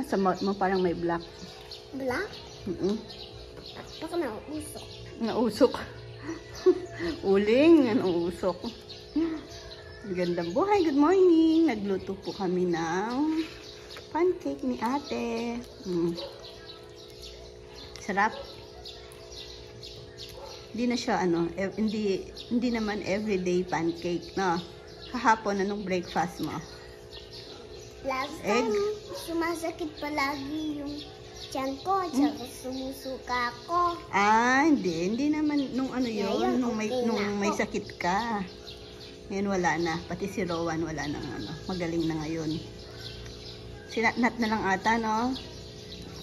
Sa mouth mo parang may black. Black? Baka nausok. Nausok. Uling, nausok. Gandang buhay. Good morning. Nagluto po kami ng pancake ni ate. Sarap. Hindi na siya hindi naman everyday pancake, no? Kahapon anong breakfast mo? Last Egg? time, sumasakit palagi yung tiyan ko, tsaka sumusuka ako. Hindi naman nung yun, Ngayon, nung okay na may ako. sakit ka. Ngayon wala na, pati si Rowan wala na magaling na ngayon. Sinatnat na lang ata, no?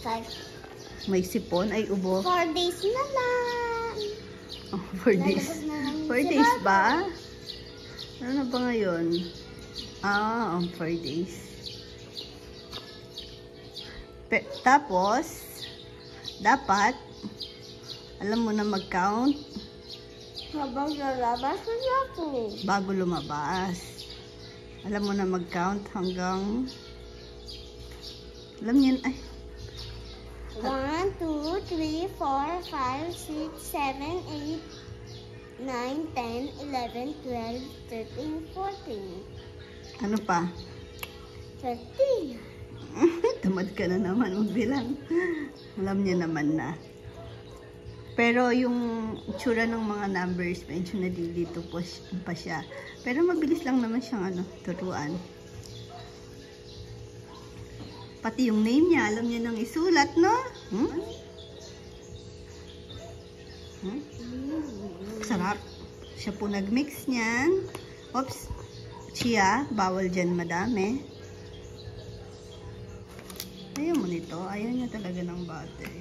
5, May sipon, ay ubo. 4 days na lang. Oh, 4 days. Lalabas na lang 4 si days Rowan. ba? Ano na ba ngayon? 4 days. Tapos, dapat, alam mo na mag-count Habang lalabas na ako. bago lumabas. Alam mo na mag-count hanggang, alam niyan, ay, 1, 2, 3, 4, 5, 6, 7, 8, 9, 10, 11, 12, 13, 14. ano pa? 13. Tamad ka na naman magbilang. Alam niya naman na. Pero yung itsura ng mga numbers, medyo nalilito pa siya. Pero mabilis lang naman siyang turuan. Pati yung name niya, alam niya nang isulat, no? Sarap. Siya po nag-mix niyan. Oops. Chia, bawal dyan madami. Ayaw mo nito. Ayaw niya talaga ng butter.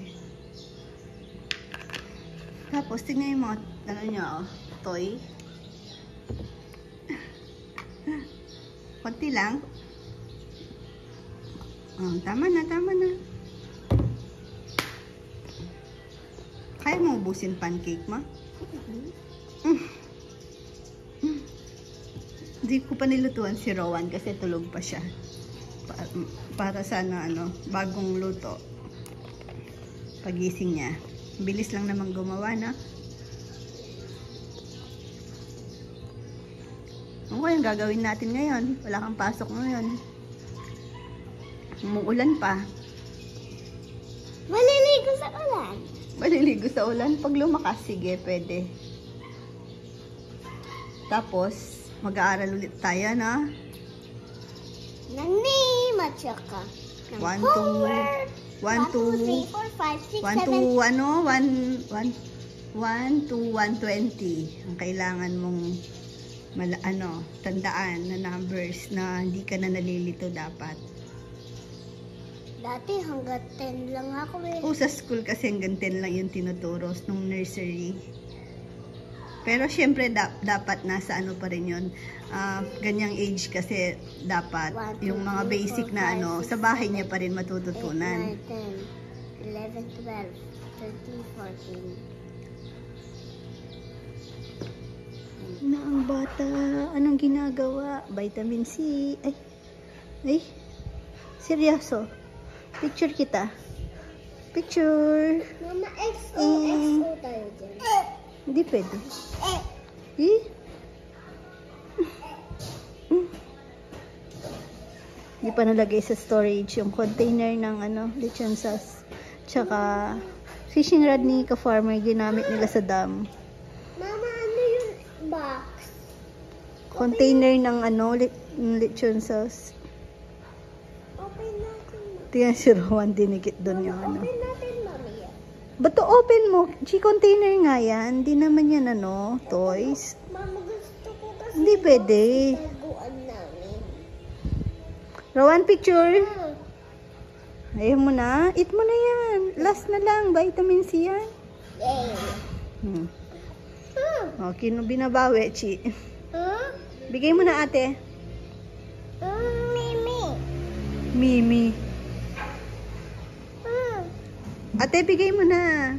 Tapos, tingnan yung mga, niya, toy. Konti lang. Tama na. Kaya mo ubusin pancake mo? Hindi ko pa nilutuan si Rowan kasi tulog pa siya. Para sana bagong luto. Pagising niya. Bilis lang naman gumawa, na. Ano kayang gagawin natin ngayon? Wala kang pasok ngayon. Umuulan pa. Maliligo sa ulan. Maliligo sa ulan. Pag lumakas, sige, pwede. Tapos, mag-aaral ulit tayo, na. Ng name at saka ng 1, 2, homework. 1 to 1, 2, 3, 4, 5, 6, 7. 1 to 120. Ang kailangan mong tandaan na numbers na hindi ka na nalilito dapat. Dati hanggang 10 lang ako eh. Sa school kasi hanggang 10 lang yung tinuturo nung nursery. Pero syempre dapat nasa pa rin yun. Ganyang age kasi dapat 1, 2, yung mga 3, basic 4, na 5, 6, sa bahay 7, niya pa rin matututunan. 8, 9, 10, 11, 12, 13, 14. Na ang bata, anong ginagawa? Vitamin C. Ay, seryoso. Picture kita. Picture. Mama, XO tayo dyan. Hindi pwede. Hindi pa nalagay sa storage yung container ng lechon sauce. Tsaka fishing rod ni ka-farmer ginamit nila sa dam. Mama, ano yung box? Container ng lechon sauce. Open natin. Tingnan si Rowan dinikit doon yung Open natin, Mami. Ba't to open mo? Container nga yan. Hindi naman yan toys. Mama, gusto ko kasi Hindi pwede. taguan namin. Rowan, picture. Ah, Ayaw mo na. Eat mo na yan. Last na lang. Vitamin C yan. yeah. Okay, binabawi, Chi. Bigay mo na, ate. Mimi. Mimi. Ate, bigay mo na.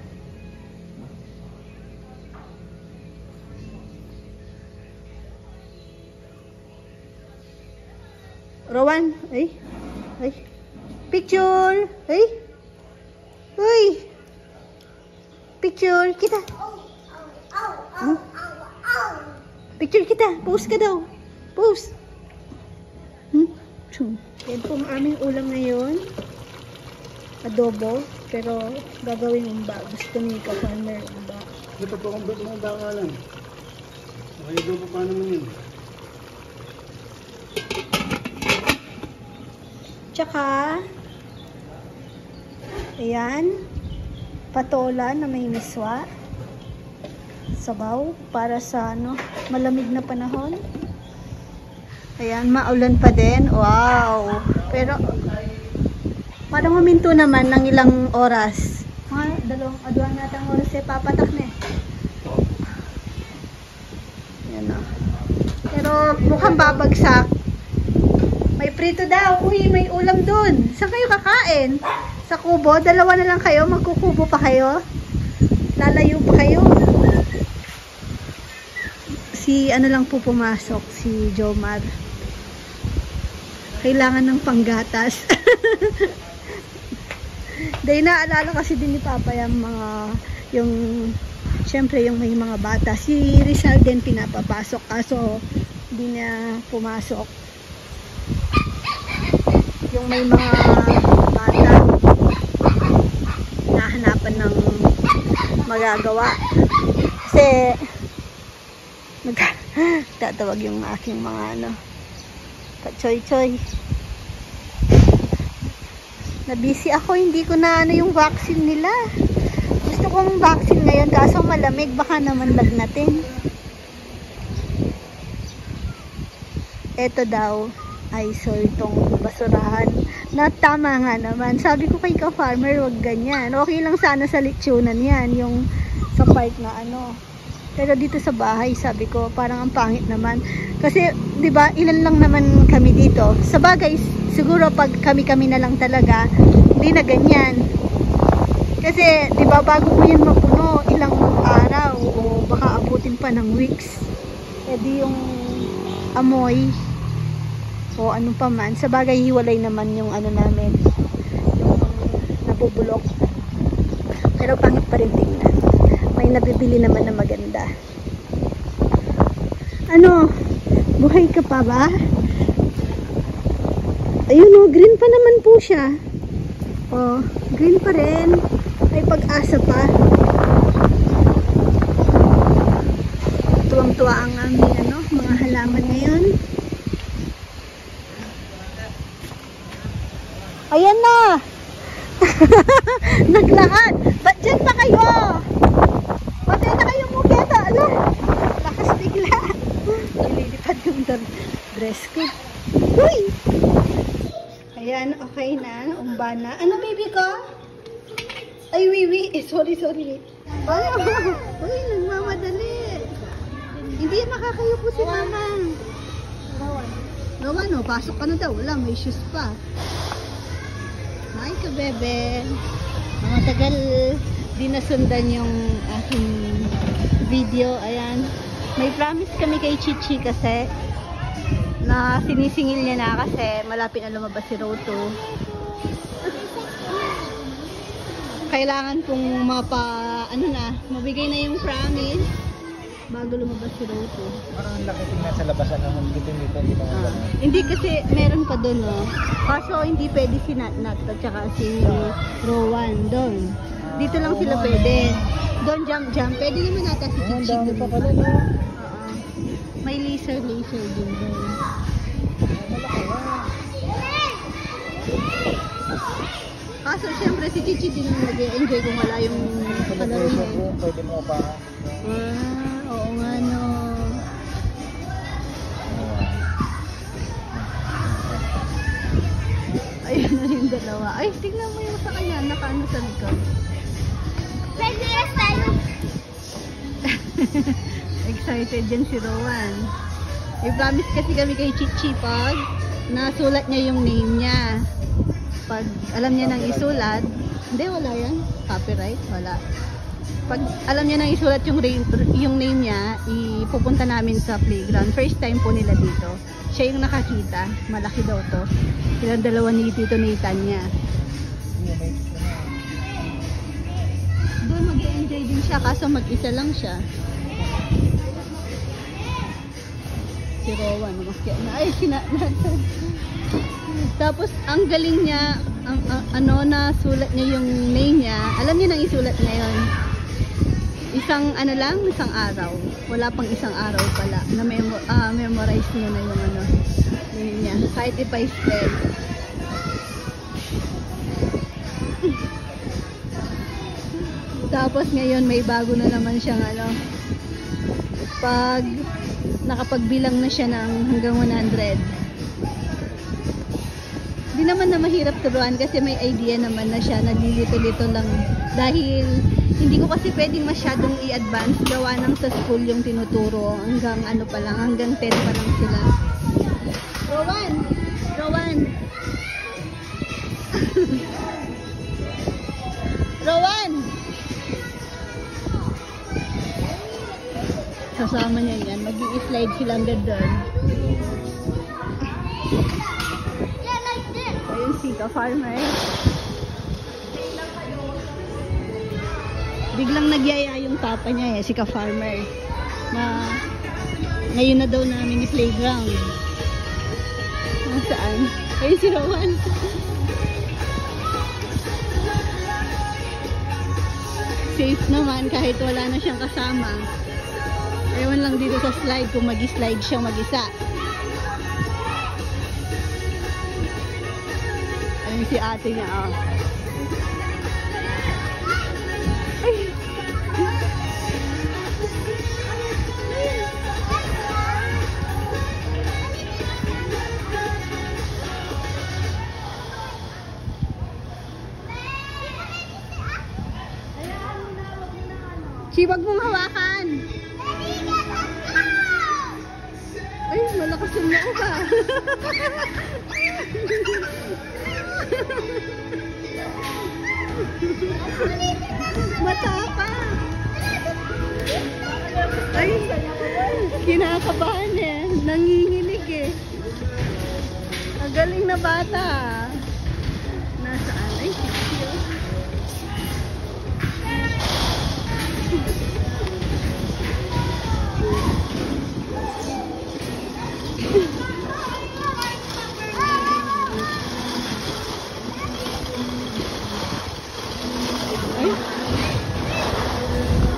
Rowan. Ay. Picture! Hey! Uy! Picture! Kita! Hmm? Picture kita! Post ka daw! Post! Yan po ang aming ulam ngayon. Adobo. Pero gagawin umba. Gusto ni ka-farmer umba. Ito po kung ba't mga baka lang. Okay, po paano mo yun? Tsaka, ayan, patola na may miswa. Sabaw para sa malamig na panahon. Ayan, maulan pa din. Wow! Pero, parang huminto naman ng ilang oras. Mga aduan natang oras papatak na eh. Yan o. Pero mukhang babagsak. May prito daw. Uy, may ulam dun. Saan kayo kakain? Sa kubo? Dalawa na lang kayo? Magkukubo pa kayo? Lalayo pa kayo? Si lang po pumasok. Si Jomar. Kailangan ng panggatas. Dahil naalala kasi din ni Papa syempre yung may mga bata. Si Rizal din pinapapasok. Kaso, hindi niya pumasok. Yung may mga bata nahanapan ng magagawa. Kasi, tatawag yung aking mga ka-choy-choy. Na-busy ako, hindi ko na yung vaccine nila. Gusto kong vaccine ngayon, kaso malamig, baka naman lagnatin. Eto daw, ay itong basurahan. Na tama nga naman. Sabi ko kay ka-farmer, wag ganyan. Okay lang sana sa lechonan yan, yung sa park na Pero dito sa bahay, sabi ko, parang ang pangit naman. Kasi, di ba, ilan lang naman kami dito. Sa bagay, siguro pag kami-kami na lang talaga, hindi na ganyan. Kasi, di ba, bago mo yan mapuno, ilang araw, o baka abutin pa ng weeks. E di yung amoy, o ano pa man. Sa bagay, hiwalay naman yung namin, yung nabubulok. Pero pangit pa rin tingnan. May nabibili naman na maganda. Buhay ka pa ba? Ayun green pa naman po siya. Green pa rin. May pag-asa pa. Tuwang-tuwa ang aming mga halaman ngayon. Ayan na! Naglahat! Ba't dyan pa kayo? Patay na kayo mo kaya lakas bigla. Nililipad yung dress ko. Uy! Ayan, okay na. Umba na. Ano baby ko? Ay, wiwi. Sorry. Uy, nagmamadali. Hindi makakayo po si mama. Rowan, pasok ka na daw. Wala, may shoes pa. Hi ka, bebe. Matagal di nasundan yung aking video. Ayan. May promise kami kay Chichi kasi na sinisingil niya na kasi malapit na lumabas si Roto. Kailangan kong mabigay na yung promise bago lumabas si Roto. Parang ang laki tingnan sa labasan ng dito. Hindi kasi meron pa doon kaso hindi pwede si Natnat at saka si Rowan doon. Dito lang sila pwede. Doon jump. Pwede naman nata si Chichi doon. May laser din doon. Kaso syempre si Chichi din nag-enjoy kung wala yung kalaro niya. Pwede mo pa. Oo nga no. Ayun na yung dalawa. Ay, tignan mo yung sa kanya. Nakaano sa likod. Pwede tayo. Excited din si Rowan. May promise kasi kami kay Chichi pag nasulat niya yung name niya. Pag alam niya nang isulat, hindi, wala yan. Copyright, wala. Pag alam niya nang isulat yung name niya, ipupunta namin sa playground. First time po nila dito. Siya yung nakakita. Malaki daw to. Silang dalawa ni Tito Nathan niya. Doon mag-enjoy din siya kaso mag-isa lang siya. Si Rowan, umakyat na. Ay, sinanatan. Tapos, ang galing niya, nasulat niya yung name niya. Alam niya nang isulat niya yun. Isang araw. Wala pang isang araw pala. Na-memorize niya na yung name niya. Kahit ipa-spell. Tapos ngayon may bago na naman siyang pag nakapagbilang na siya ng hanggang 100. Hindi naman na mahirap turuan kasi may idea naman na siya, naglilito-lito lang dahil hindi ko kasi pwedeng masyadong i-advance gawa ng sa school yung tinuturo hanggang hanggang 10 pa lang sila. Rowan Rowan, kasama niya yan, mag-i-slide sila hanggang doon. Ayun si ka-farmer. Biglang nagyaya yung papa niya si ka-farmer. Na ngayon na daw namin i-playground. Nasaan? Ayun si Rowan. Safe naman kahit wala na siyang kasama. Ewan lang dito sa slide kung mag-slide siya mag-isa. Ayun si ate niya, oh. Ay. Si, wag mong hawakan. Ay, malakas yung loob ba? Matapa. Ay, kinakabahan nanginginig Ang galing na bata. Nasaan? Ay,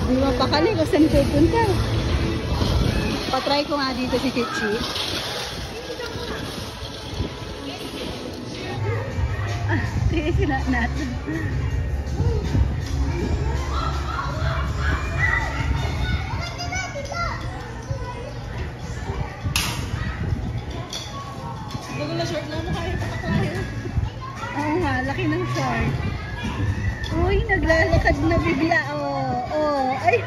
hindi mapakali kung saan pupunta. Patry ko nga dito si Kichi. Kaya sila natin. Bago na short lang mo kaya pataklayan. Oo nga, laki ng short. Uy, naglalakad na bigla. Ay.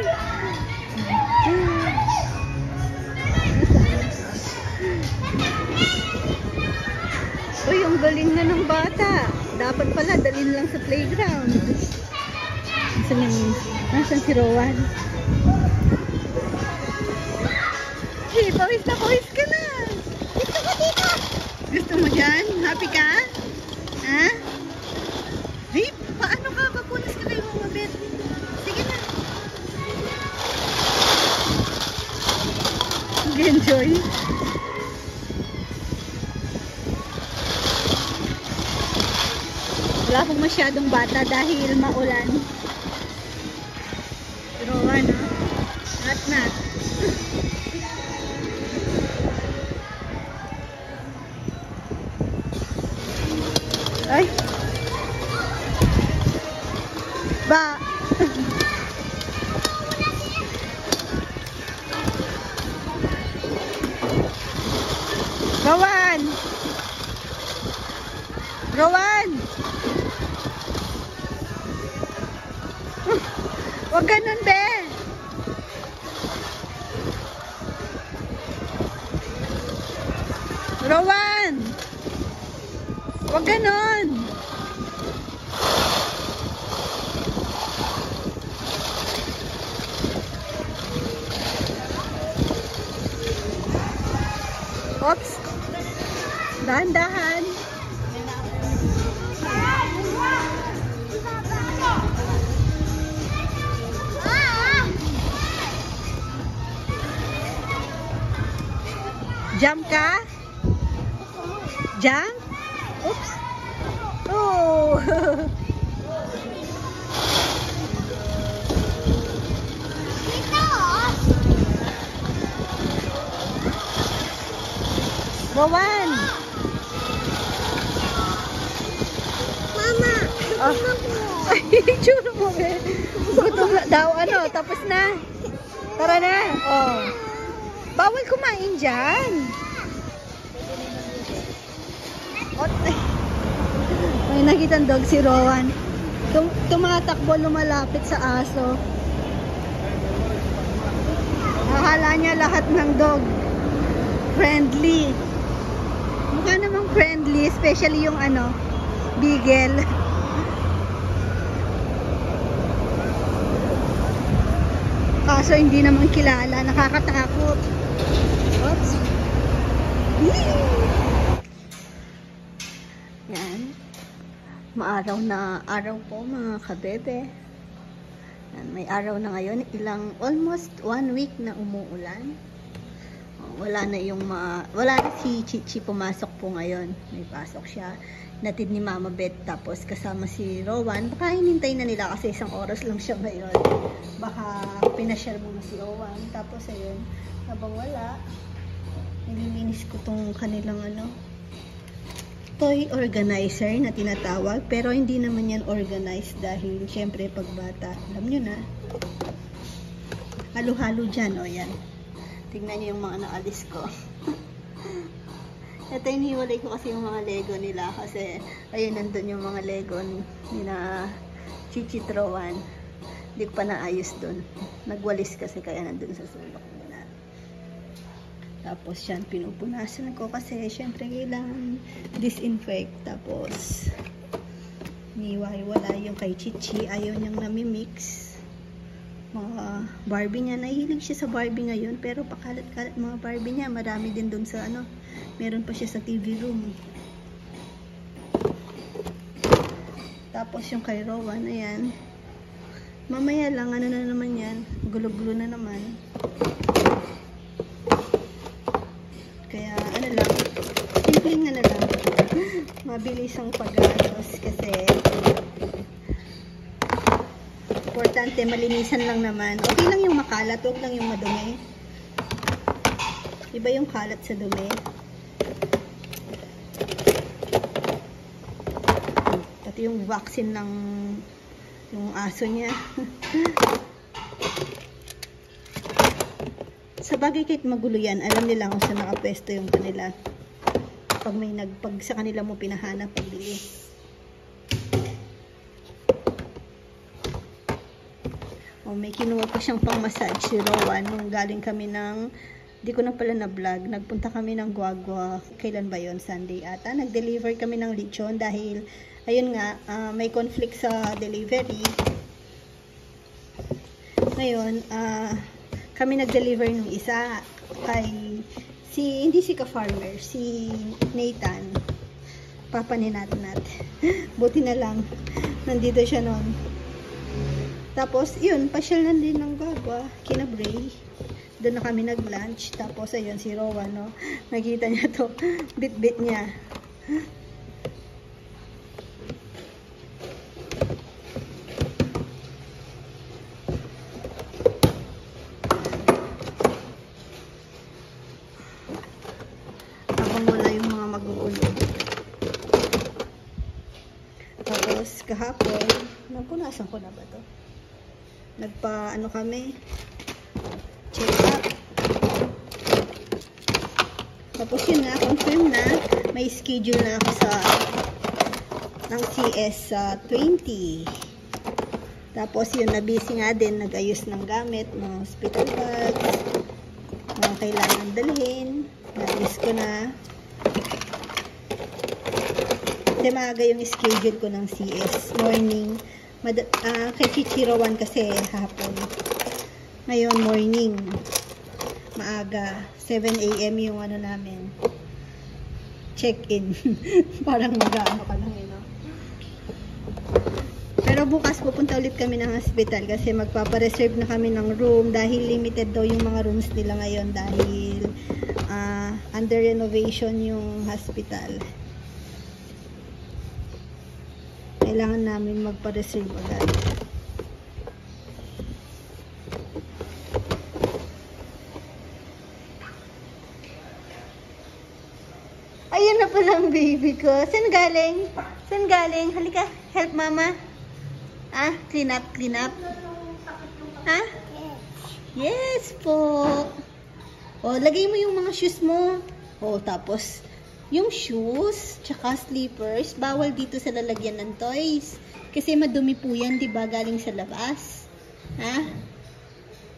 Uy, ang galing na ng bata. Dapat pala, dalhin lang sa playground. Nasaan si Rowan? Hey, pawis na pawis ka na. Gusto ko dito. Gusto mo dyan? Happy ka? Ha? Hey, paano ka? Papunas ka kayo mga bet. Sige na. Enjoy. Wala pong masyadong bata dahil maulan. Pero hot na. Ay. Ba. Rowan. Rowan. Huwag ganun, be. Rowan. Huwag ganun. Jump ka? Jump? Oops. Oh. Rowan. Mama, Ay, tsura mo eh. Gutom na daw. Ano, tapos na. Tara na. Oh. Bawal kumain dyan. May nakitang dog si Rowan. Tumatakbo, lumalapit sa aso. Akala niya lahat ng dog friendly. Mukha namang friendly, especially yung ano, beagle. Kaso hindi naman kilala, nakakatakot. Oops. Yan. Maaraw na araw po mga kabebe. Yan, may araw na ngayon, almost 1 week na umuulan. Wala na si Chichi pumasok po ngayon. May pasok siya. Natid ni Mama Beth, tapos kasama si Rowan. Baka hinintay na nila kasi 1 oras lang siya ngayon. Baka pinashare mo si Rowan. Tapos ayun, habang wala, nililinis ko tong kanilang toy organizer na tinatawag. Pero hindi naman yan organized dahil syempre pag bata, alam nyo na, halo-halo dyan. O yan. Tignan nyo yung mga naalis ko. Ito, iniwalay ko kasi yung mga Lego nila. Kasi, ayun, nandun yung mga Lego nila Chichi Rowan. Hindi ko pa naayos dun. Nagwalis kasi kaya nandun sa sulok nila. Tapos yan, pinupunasan ko kasi syempre kailangan disinfect. Tapos, niwala yung kay Chichi. Ayaw niyang namimix. Mga Barbie niya, nahihilig siya sa Barbie ngayon, pero pakalat-kalat mga Barbie niya, marami din dun sa meron pa siya sa TV room. Tapos yung kay Rowan, ayan, mamaya lang, na naman yan, gulo-gulo na naman, kaya lang, simpleng na lang, mabilis ang pag-aayos kasi importante, malinisan lang naman. Okay lang yung makalat, huwag lang yung madumi. Iba yung kalat sa dumi. Pati yung vaccine ng yung aso niya. Sa bagay kahit magulo yan, alam nila kung saan nakapwesto yung kanila. Pag sa kanila mo pinahanap, pagbili. May kinuha ko siyang pang-massage si Rowan nung galing kami di ko na pala na-vlog, nagpunta kami ng Guagua, kailan ba yon? Sunday ata, nag-deliver kami ng lechon dahil, ayun nga, may conflict sa delivery. Ngayon, kami nag-deliver ng isa kay, hindi si ka-farmer, si Nathan, papa ni Nat. Buti na lang, nandito siya noon. Tapos, yun, pasyal na din ng Guagua, kina Bray. Doon na kami nag-lunch. Tapos, ayun, si Rowan, no? Nakita niya to, bit-bit niya. Habang wala yung mga magugulo. Tapos, kahapon, napunasan ko na ba to? Kami, check up. Tapos yun na, confirm na, may schedule na ako ng CS 20. Tapos yun, na-busy nga din, nag-ayos ng gamit, mga hospital bags, mga kailangan dalhin, na-ayos ko na. Kasi maaga yung schedule ko ng CS, morning. Kay Chichi Rowan kasi hapon. Ngayon morning. Maaga. 7 AM yung namin. Check-in. Parang mag-ano ka lang, Pero bukas pupunta ulit kami ng hospital kasi magpapareserve na kami ng room dahil limited daw yung mga rooms nila ngayon dahil under renovation yung hospital. Kailangan namin magpa-reserve agad. Ayun na pala ang baby ko. Saan galing? Saan galing? Halika, help mama. Ah, clean up, clean up. Ha? Yes po. O, lagay mo yung mga shoes mo. O, tapos, yung shoes, tsaka slippers, bawal dito sa lalagyan ng toys. Kasi madumi po yan, di ba? Galing sa labas. Ha?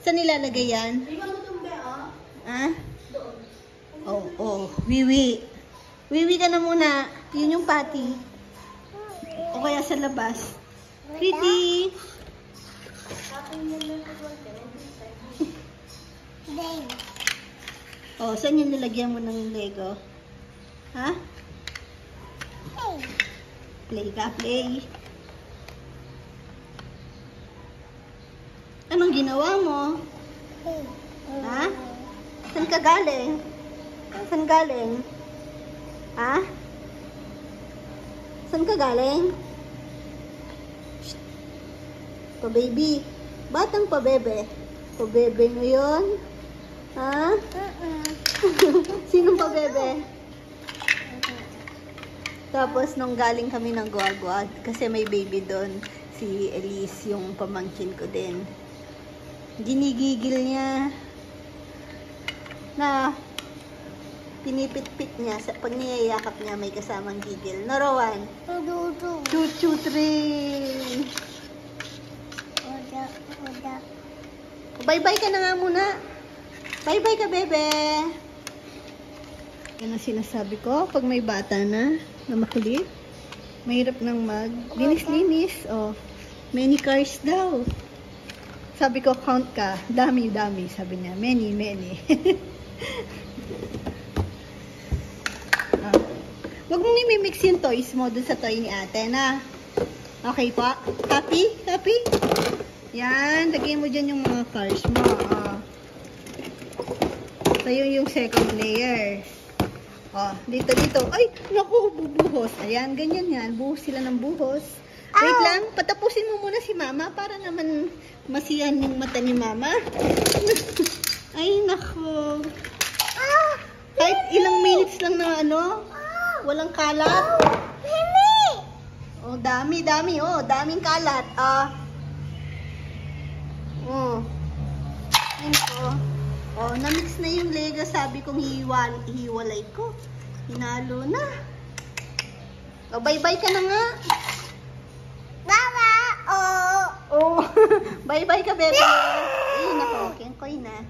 Saan nilalagay yan? Ha? Oh, wiwi. Wiwi ka na muna. Yun yung pati. O kaya sa labas. Pretty. Oh, saan yung nilagyan mo ng Lego? Ha? Play ka, play. Anong ginawa mo? Ha? Saan ka galing? Saan galing? Ha? Saan ka galing? Pa-baby. Batang pa-bebe. Pa-bebe mo yun? Ha? Sinong pa-bebe? Tapos, nung galing kami ng Guaguad, kasi may baby doon, si Elise, yung pamangkin ko din. Ginigigil niya na pinipit-pit niya. Pag niyayakap niya, may kasamang gigil. No, Rowan? Chuchu train. Bye-bye ka na nga muna. Bye-bye ka, bebe. Yan ang sinasabi ko. Pag may bata na makulit, mahirap nang linis-linis. Oh, many cars daw. Sabi ko, count ka. Dami. Sabi niya, many. Huwag mong imimix yung toys mo dun sa toy ni ate, na. Okay po? Happy? Yan, lagay mo dyan yung mga cars mo. So, yun yung second layer. Dito. Ay, naku, bubuhos. Ayan, ganyan yan. Buhos sila ng buhos. Wait lang, patapusin mo muna si mama para naman masiyan yung mata ni mama. Ay, naku. Kahit ilang minutes lang na walang kalat. Oh, dami. Oh, daming kalat. Oh, na-mix na yung Lego. Sabi kong hiwalay ko. Hinalo na. Oh, bye-bye ka na nga. Mama! Oh, bye-bye ka, bebe. Ay, nako, kenkoy na.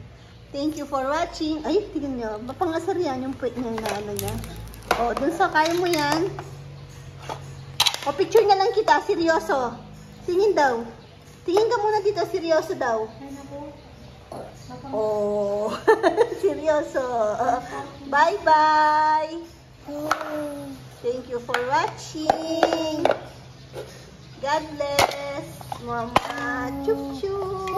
Thank you for watching. Ay, tingnan nyo. Mapangasar yan yung puwet niya na niya. Oh, dun sa kaya mo yan. O, picture na lang kita. Seryoso. Tingin daw. Tingin ka muna dito. Seryoso daw. Oh, seryoso. Bye-bye. Thank you for watching. God bless. Mama. Chup-chup.